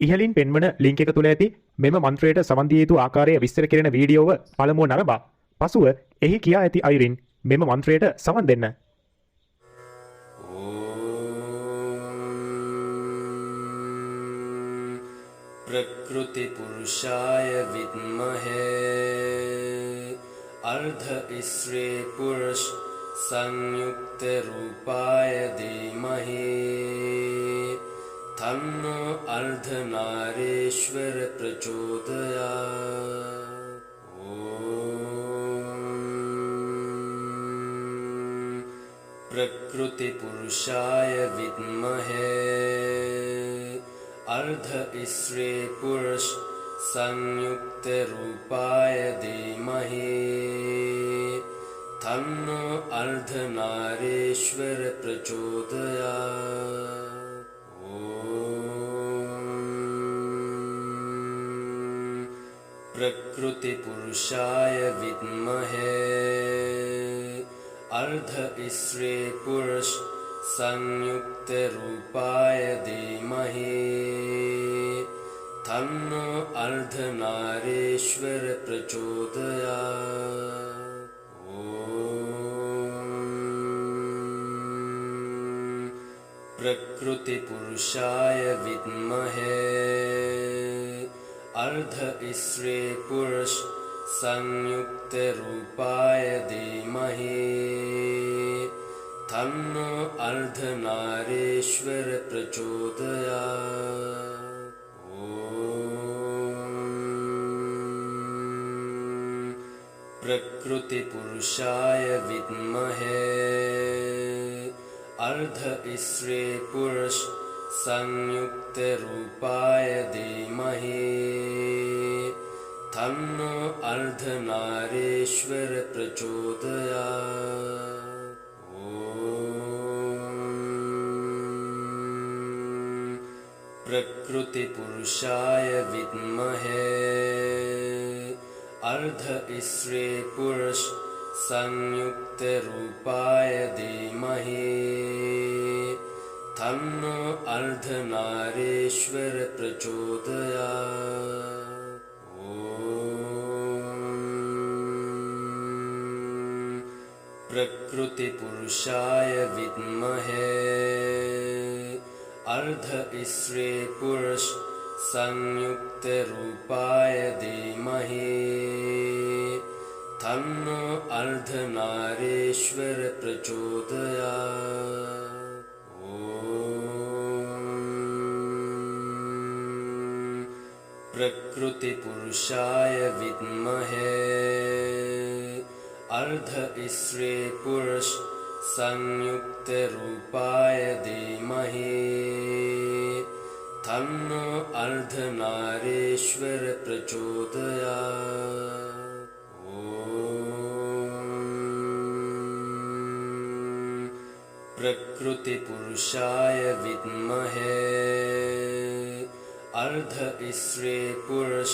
ඉහලින් පෙන්වන ලින්ක් එක තුල ඇති මෙම මන්ත්‍රයට සවන් දිය යුතු ආකාරය විස්තර කෙරෙන වීඩියෝව පළමුව නරඹා පසුව එහි කියා ඇති අයුරින් මෙම මන්ත්‍රයට සවන් දෙන්න. प्रकृति पुरुषाय विद्महे अर्ध स्त्री पुरुष संयुक्त रूपाय धीमहि तन्नो अर्धनारीश्वर प्रचोदयात्। प्रकृति पुरुषाय विद्महे अर्ध स्त्री पुरुष संयुक्त रूपाय धीमहि तन्नो अर्धनारीश्वर प्रचोदयात्। प्रकृति पुरुषाय विद्महे अर्ध स्त्री पुरुष संयुक्त रूपाय धीमहि तन्नो अर्धनारीश्वर प्रचोदयात्। प्रकृति पुरुषाय विद्महे अर्ध स्त्री पुरुष संयुक्त रूपाय धीमहि तन्नो अर्धनारीश्वर प्रचोदयात्। प्रकृति पुरुषाय विद्महे अर्ध स्त्री पुरुष संयुक्त रूपाय धीमहि तन्नो अर्धनारीश्वर प्रचोदयात्। प्रकृति पुरुषाय विद्महे अर्ध स्त्री पुरुष संयुक्त रूपाय धीमहि तन्नो अर्धनारीश्वर प्रचोदयात्। प्रकृति पुरुषाय विद्महे अर्ध स्त्री पुरुष संयुक्त रूपाय धीमहि तन्नो अर्धनारीश्वर प्रचोदयात्। प्रकृति पुरुषाय विद्महे अर्ध स्त्री पुरुष संयुक्त रूपाय धीमहि तन्नो अर्धनारीश्वर प्रचोदयात्। प्रकृति पुरुषाय विद्महे अर्ध स्त्री पुरुष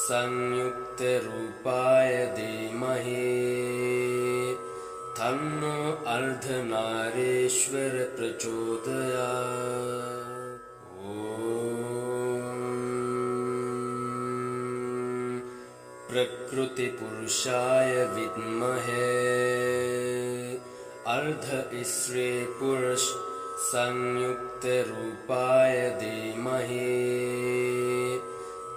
संयुक्त रूपाय धीमहि तन्नो अर्धनारीश्वर प्रचोदयात्। प्रकृति पुरुषाय विद्महे अर्ध स्त्री पुरुष संयुक्त रूपाय धीमहि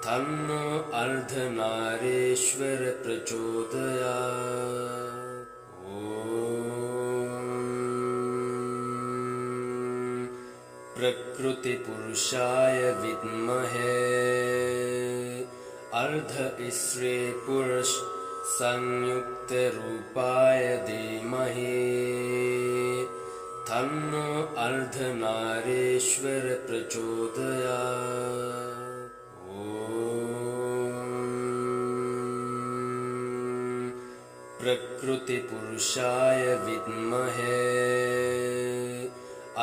तन्नो अर्धनारीश्वर प्रचोदयात्। प्रकृति पुरुषाय विद्महे अर्ध स्त्री पुरुष संयुक्त रूपाय धीमहि तन्नो अर्धनारीश्वर प्रचोदयात्। प्रकृति पुरुषाय विद्महे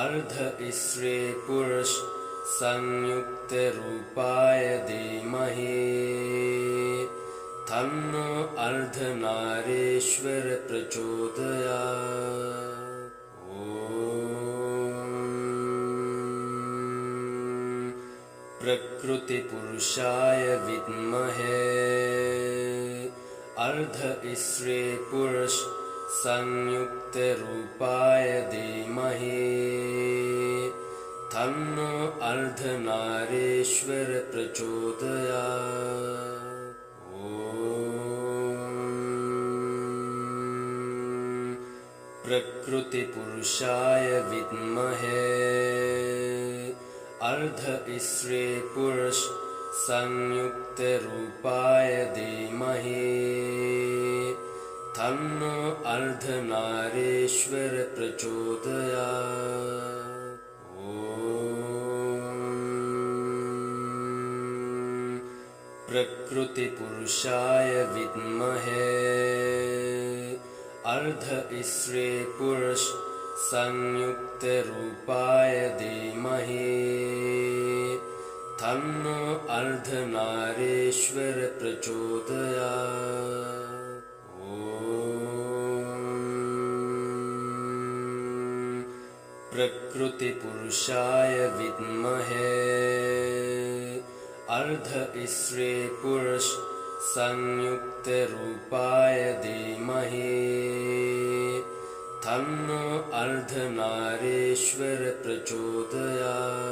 अर्ध स्त्री पुरुष संयुक्त रूपाय धीमहि तन्नो अर्धनारीश्वर प्रचोदयात्। प्रकृति प्रकृतिपुरुषाय विद्महे अर्ध स्त्री पुरुष संयुक्त रूपाय धीमहि तन्नो अर्धनारीश्वर प्रचोदयात्। प्रकृतिपुरुषाय विद्महे अर्ध स्त्री पुरुष संयुक्त रूपाय धीमहि तन्नो अर्धनारीश्वर प्रचोदयात्। प्रकृतिपुरुषाय विद्महे अर्ध स्त्री पुरुष संयुक्त रूपाय धीमहि तन्नो अर्धनारीश्वर प्रचोदयात्। प्रकृतिपुरुषाय विद्महे अर्ध स्त्री पुरुष संयुक्त रूपाय धीमहि तन्नो अर्धनारीश्वर प्रचोदयात्।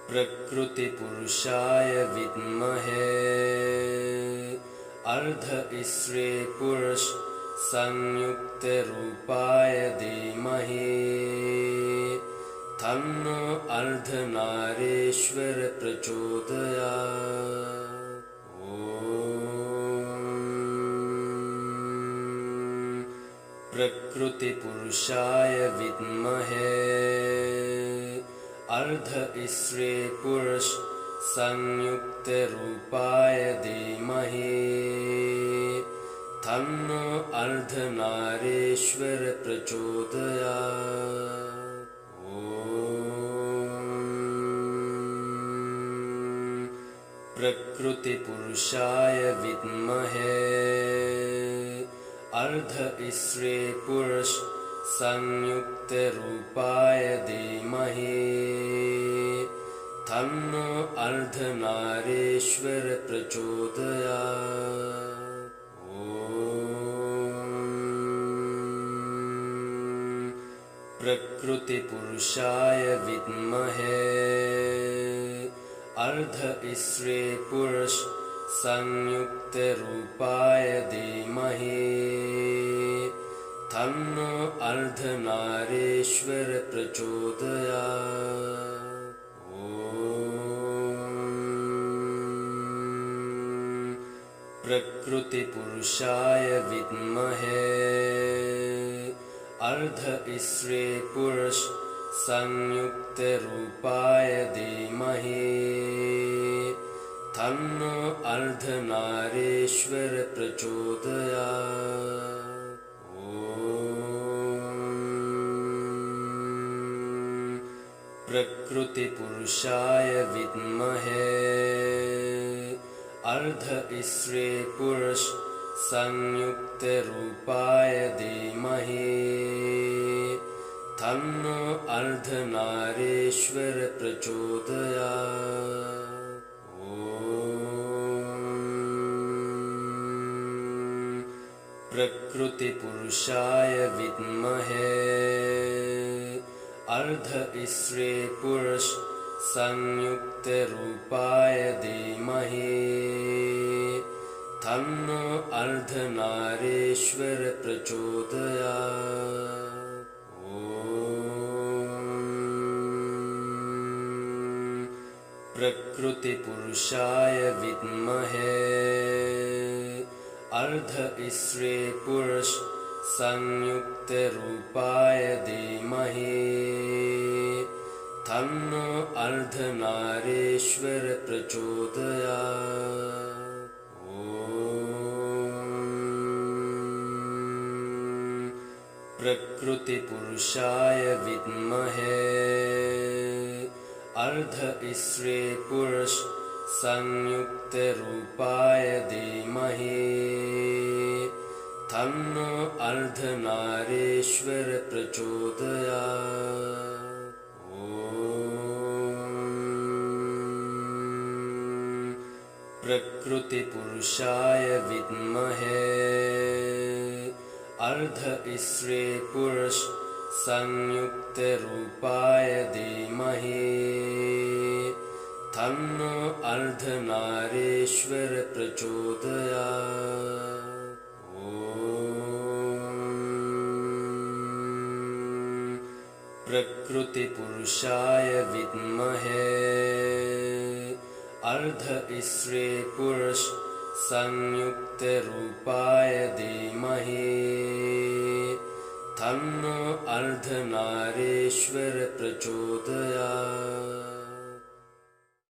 प्रकृतिपुरुषाय विद्महे अर्ध स्त्री पुरुष संयुक्त रूपाय धीमहि तन्नो अर्धनारीश्वर प्रचोदयात्। प्रकृतिपुरुषाय विद्महे अर्ध स्त्री पुरुष संयुक्त रूपाय धीमहि तन्नो अर्धनारीश्वर प्रचोदयात्। प्रकृतिपुरुषाय विद्महे अर्ध स्त्री पुरुष संयुक्त रूपाय धीमहि तन्नो अर्धनारीश्वर प्रचोदयात्। प्रकृतिपुरुषाय विद्महे अर्ध स्त्री पुरुष संयुक्त रूपाय धीमहि तन्नो अर्धनारीश्वर प्रचोदयात्। प्रकृतिपुरुषाय विद्महे अर्ध स्त्री पुरुष संयुक्त रूपाय धीमहि तन्नो अर्धनारीश्वर प्रचोदयात्। प्रकृतिपुरुषाय विद्महे अर्ध स्त्री पुरुष संयुक्त रूपाय धीमहि तन्नो अर्धनारीश्वर प्रचोदयात्। प्रकृतिपुरुषाय विद्महे अर्ध स्त्री पुरुष संयुक्त रूपाय धीमहि तन्नो अर्धनारीश्वर प्रचोदयात्। प्रकृतिपुरुषाय विद्महे अर्ध स्त्री पुरुष संयुक्त रूपाय धीमहि तन्नो अर्धनारीश्वर प्रचोदयात्। प्रकृतिपुरुषाय विद्महे अर्ध स्त्री पुरुष संयुक्त रूपाय धीमहि तन्नो अर्धनारीश्वर प्रचोदयात्। ॐ प्रकृतिपुरुषाय विद्महे अर्धईश्वरे पुरुष संयुक्तरूपाय धीमहि तन्नो अर्धनारीश्वर प्रचोदयात्। ॐ प्रकृतिपुरुषाय विद्महे अर्धईश्वरे पुरुष संयुक्तरूपाय धीमहि तन्नो अर्धनारीश्वर प्रचोदयात्।